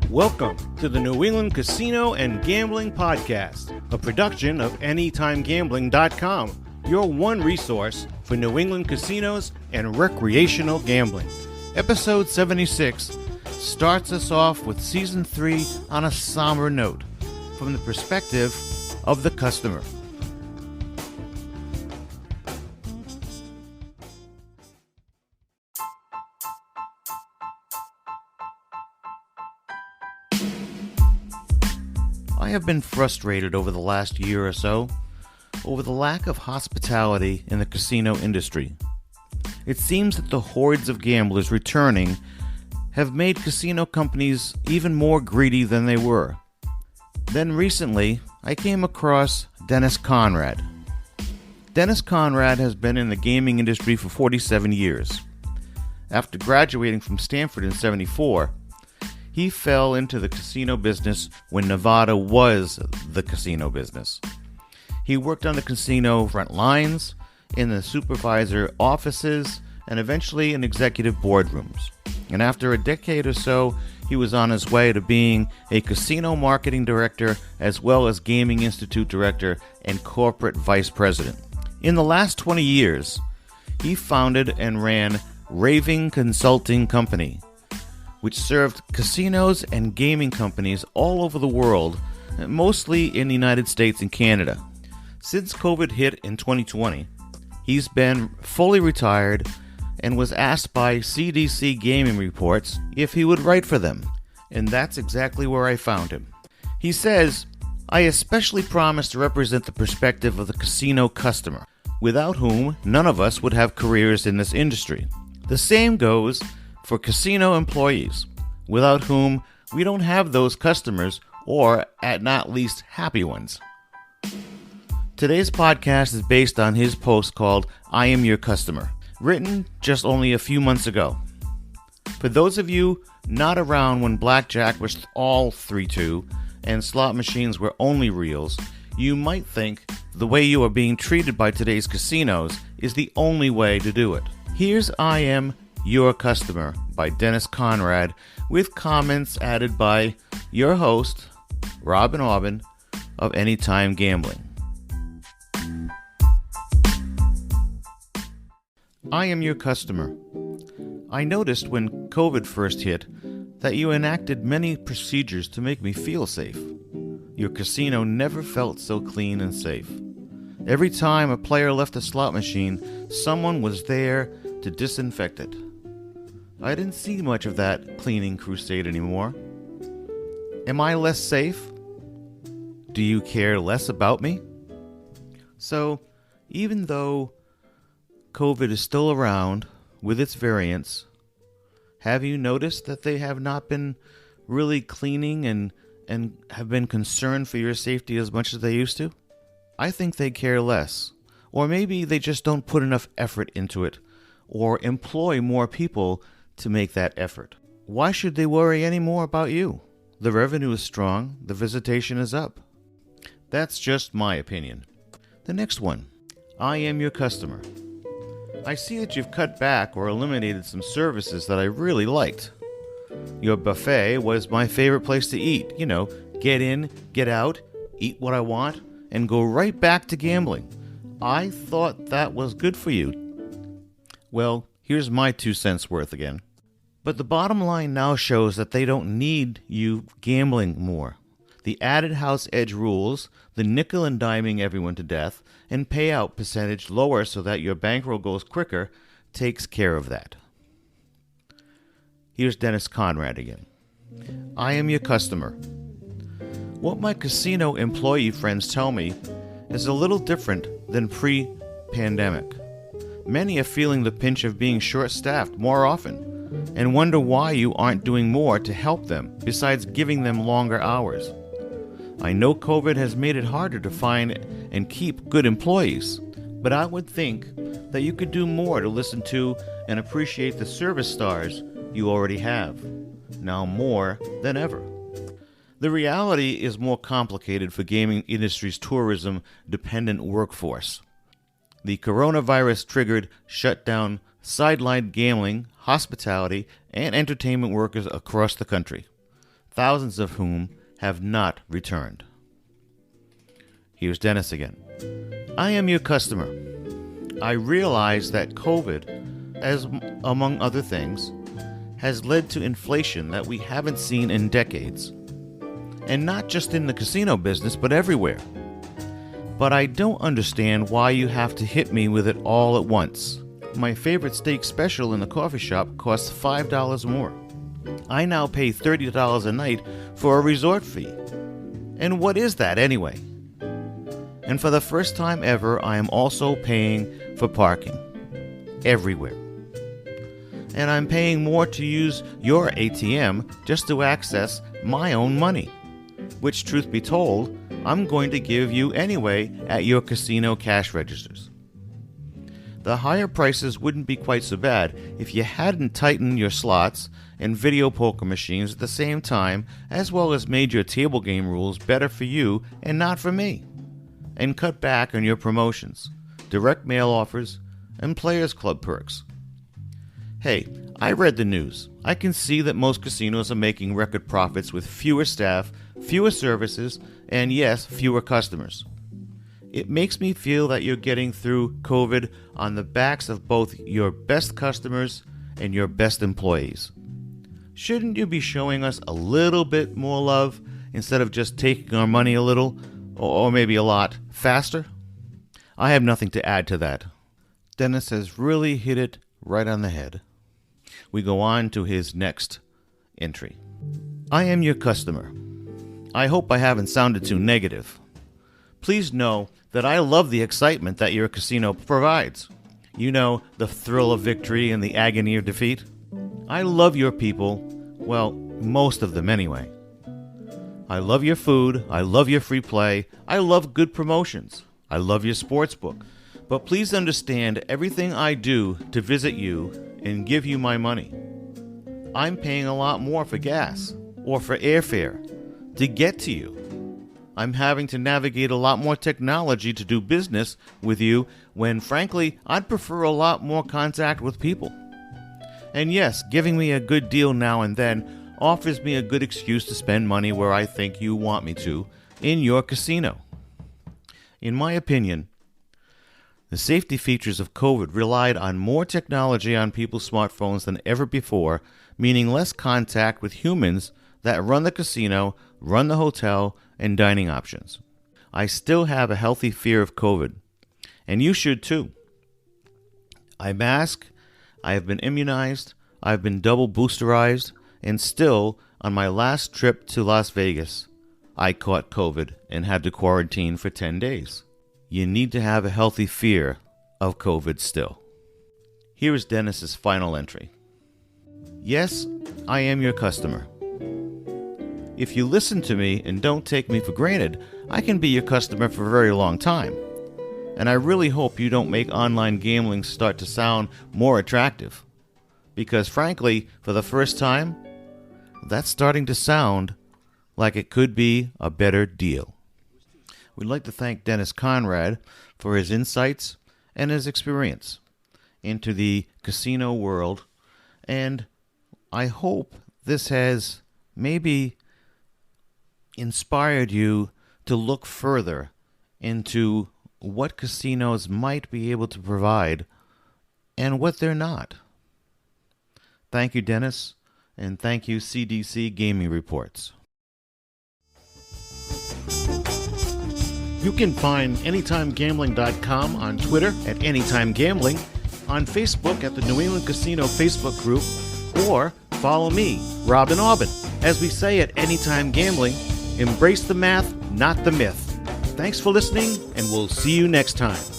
Welcome to the New England Casino and Gambling Podcast, a production of AnytimeGambling.com, your one resource for New England casinos and recreational gambling. Episode 76 starts us off with Season 3 on a somber note, from the perspective of the customer. I have been frustrated over the last year or so over the lack of hospitality in the casino industry. It seems that the hordes of gamblers returning have made casino companies even more greedy than they were. Then recently, I came across Dennis Conrad. Dennis Conrad has been in the gaming industry for 47 years. After graduating from Stanford in '74, he fell into the casino business when Nevada was the casino business. He worked on the casino front lines, in the supervisor offices, and eventually in executive boardrooms. And after a decade or so, he was on his way to being a casino marketing director as well as Gaming Institute director and corporate vice president. In the last 20 years, he founded and ran Raving Consulting Company, which served casinos and gaming companies all over the world, mostly in the United States and Canada. Since COVID hit in 2020, he's been fully retired and was asked by CDC Gaming Reports if he would write for them, and that's exactly where I found him. He says, "I especially promise to represent the perspective of the casino customer, without whom none of us would have careers in this industry. The same goes for casino employees, without whom we don't have those customers, or at not least happy ones." Today's podcast is based on his post called I Am Your Customer, written just only a few months ago. For those of you not around when blackjack was all 3-2 and slot machines were only reels, you might think the way you are being treated by today's casinos is the only way to do it. Here's I Am Your Customer by Dennis Conrad, with comments added by your host, Robin Aubin of Anytime Gambling. I am your customer. I noticed when COVID first hit that you enacted many procedures to make me feel safe. Your casino never felt so clean and safe. Every time a player left a slot machine, someone was there to disinfect it. I didn't see much of that cleaning crusade anymore. Am I less safe? Do you care less about me? So, even though COVID is still around with its variants, have you noticed that they have not been really cleaning and have been concerned for your safety as much as they used to? I think they care less. Or maybe they just don't put enough effort into it, or employ more people to make that effort. Why should they worry any more about you? The revenue is strong, the visitation is up. That's just my opinion. The next one, I am your customer. I see that you've cut back or eliminated some services that I really liked. Your buffet was my favorite place to eat. You know, get in, get out, eat what I want, and go right back to gambling. I thought that was good for you. Well, here's my 2 cents worth again. But the bottom line now shows that they don't need you gambling more. The added house edge rules, the nickel and diming everyone to death, and payout percentage lower so that your bankroll goes quicker takes care of that. Here's Dennis Conrad again. I am your customer. What my casino employee friends tell me is a little different than pre-pandemic. Many are feeling the pinch of being short-staffed more often and wonder why you aren't doing more to help them besides giving them longer hours. I know COVID has made it harder to find and keep good employees, but I would think that you could do more to listen to and appreciate the service stars you already have, now more than ever. The reality is more complicated for gaming industry's tourism-dependent workforce. The coronavirus-triggered shutdown sidelined gambling, hospitality, and entertainment workers across the country. thousands of whom have not returned. Here's Dennis again. I am your customer. I realize that COVID, as among other things, has led to inflation that we haven't seen in decades. And not just in the casino business, but everywhere. But I don't understand why you have to hit me with it all at once. My favorite steak special in the coffee shop costs $5 more. I now pay $30 a night for a resort fee. And what is that anyway? And for the first time ever, I am also paying for parking. Everywhere. And I'm paying more to use your ATM just to access my own money, which, truth be told, I'm going to give you anyway at your casino cash registers. The higher prices wouldn't be quite so bad if you hadn't tightened your slots and video poker machines at the same time, as well as made your table game rules better for you and not for me, and cut back on your promotions, direct mail offers, and Players Club perks. Hey, I read the news. I can see that most casinos are making record profits with fewer staff, fewer services, and yes, fewer customers. It makes me feel that you're getting through COVID on the backs of both your best customers and your best employees. Shouldn't you be showing us a little bit more love instead of just taking our money a little, or maybe a lot, faster? I have nothing to add to that. Dennis has really hit it right on the head. We go on to his next entry. I am your customer. I hope I haven't sounded too negative. Please know that I love the excitement that your casino provides. You know, the thrill of victory and the agony of defeat. I love your people, well, most of them anyway. I love your food, I love your free play, I love good promotions, I love your sports book. But please understand everything I do to visit you and give you my money. I'm paying a lot more for gas or for airfare to get to you. I'm having to navigate a lot more technology to do business with you when, frankly, I'd prefer a lot more contact with people. And yes, giving me a good deal now and then offers me a good excuse to spend money where I think you want me to, in your casino. In my opinion, the safety features of COVID relied on more technology on people's smartphones than ever before, meaning less contact with humans that run the casino, run the hotel, and dining options. I still have a healthy fear of COVID, and you should too. I mask, I have been immunized, I've been double boosterized, and still, on my last trip to Las Vegas, I caught COVID and had to quarantine for 10 days. You need to have a healthy fear of COVID still. Here is Dennis's final entry. Yes, I am your customer. If you listen to me and don't take me for granted, I can be your customer for a very long time. And I really hope you don't make online gambling start to sound more attractive. Because frankly, for the first time, that's starting to sound like it could be a better deal. We'd like to thank Dennis Conrad for his insights and his experience into the casino world, and I hope this has maybe inspired you to look further into what casinos might be able to provide and what they're not. Thank you, Dennis, and thank you, CDC Gaming Reports. You can find AnytimeGambling.com on Twitter at AnytimeGambling, on Facebook at the New England Casino Facebook group, or follow me, Robin Aubin. As we say at Anytime Gambling, embrace the math, not the myth. Thanks for listening, and we'll see you next time.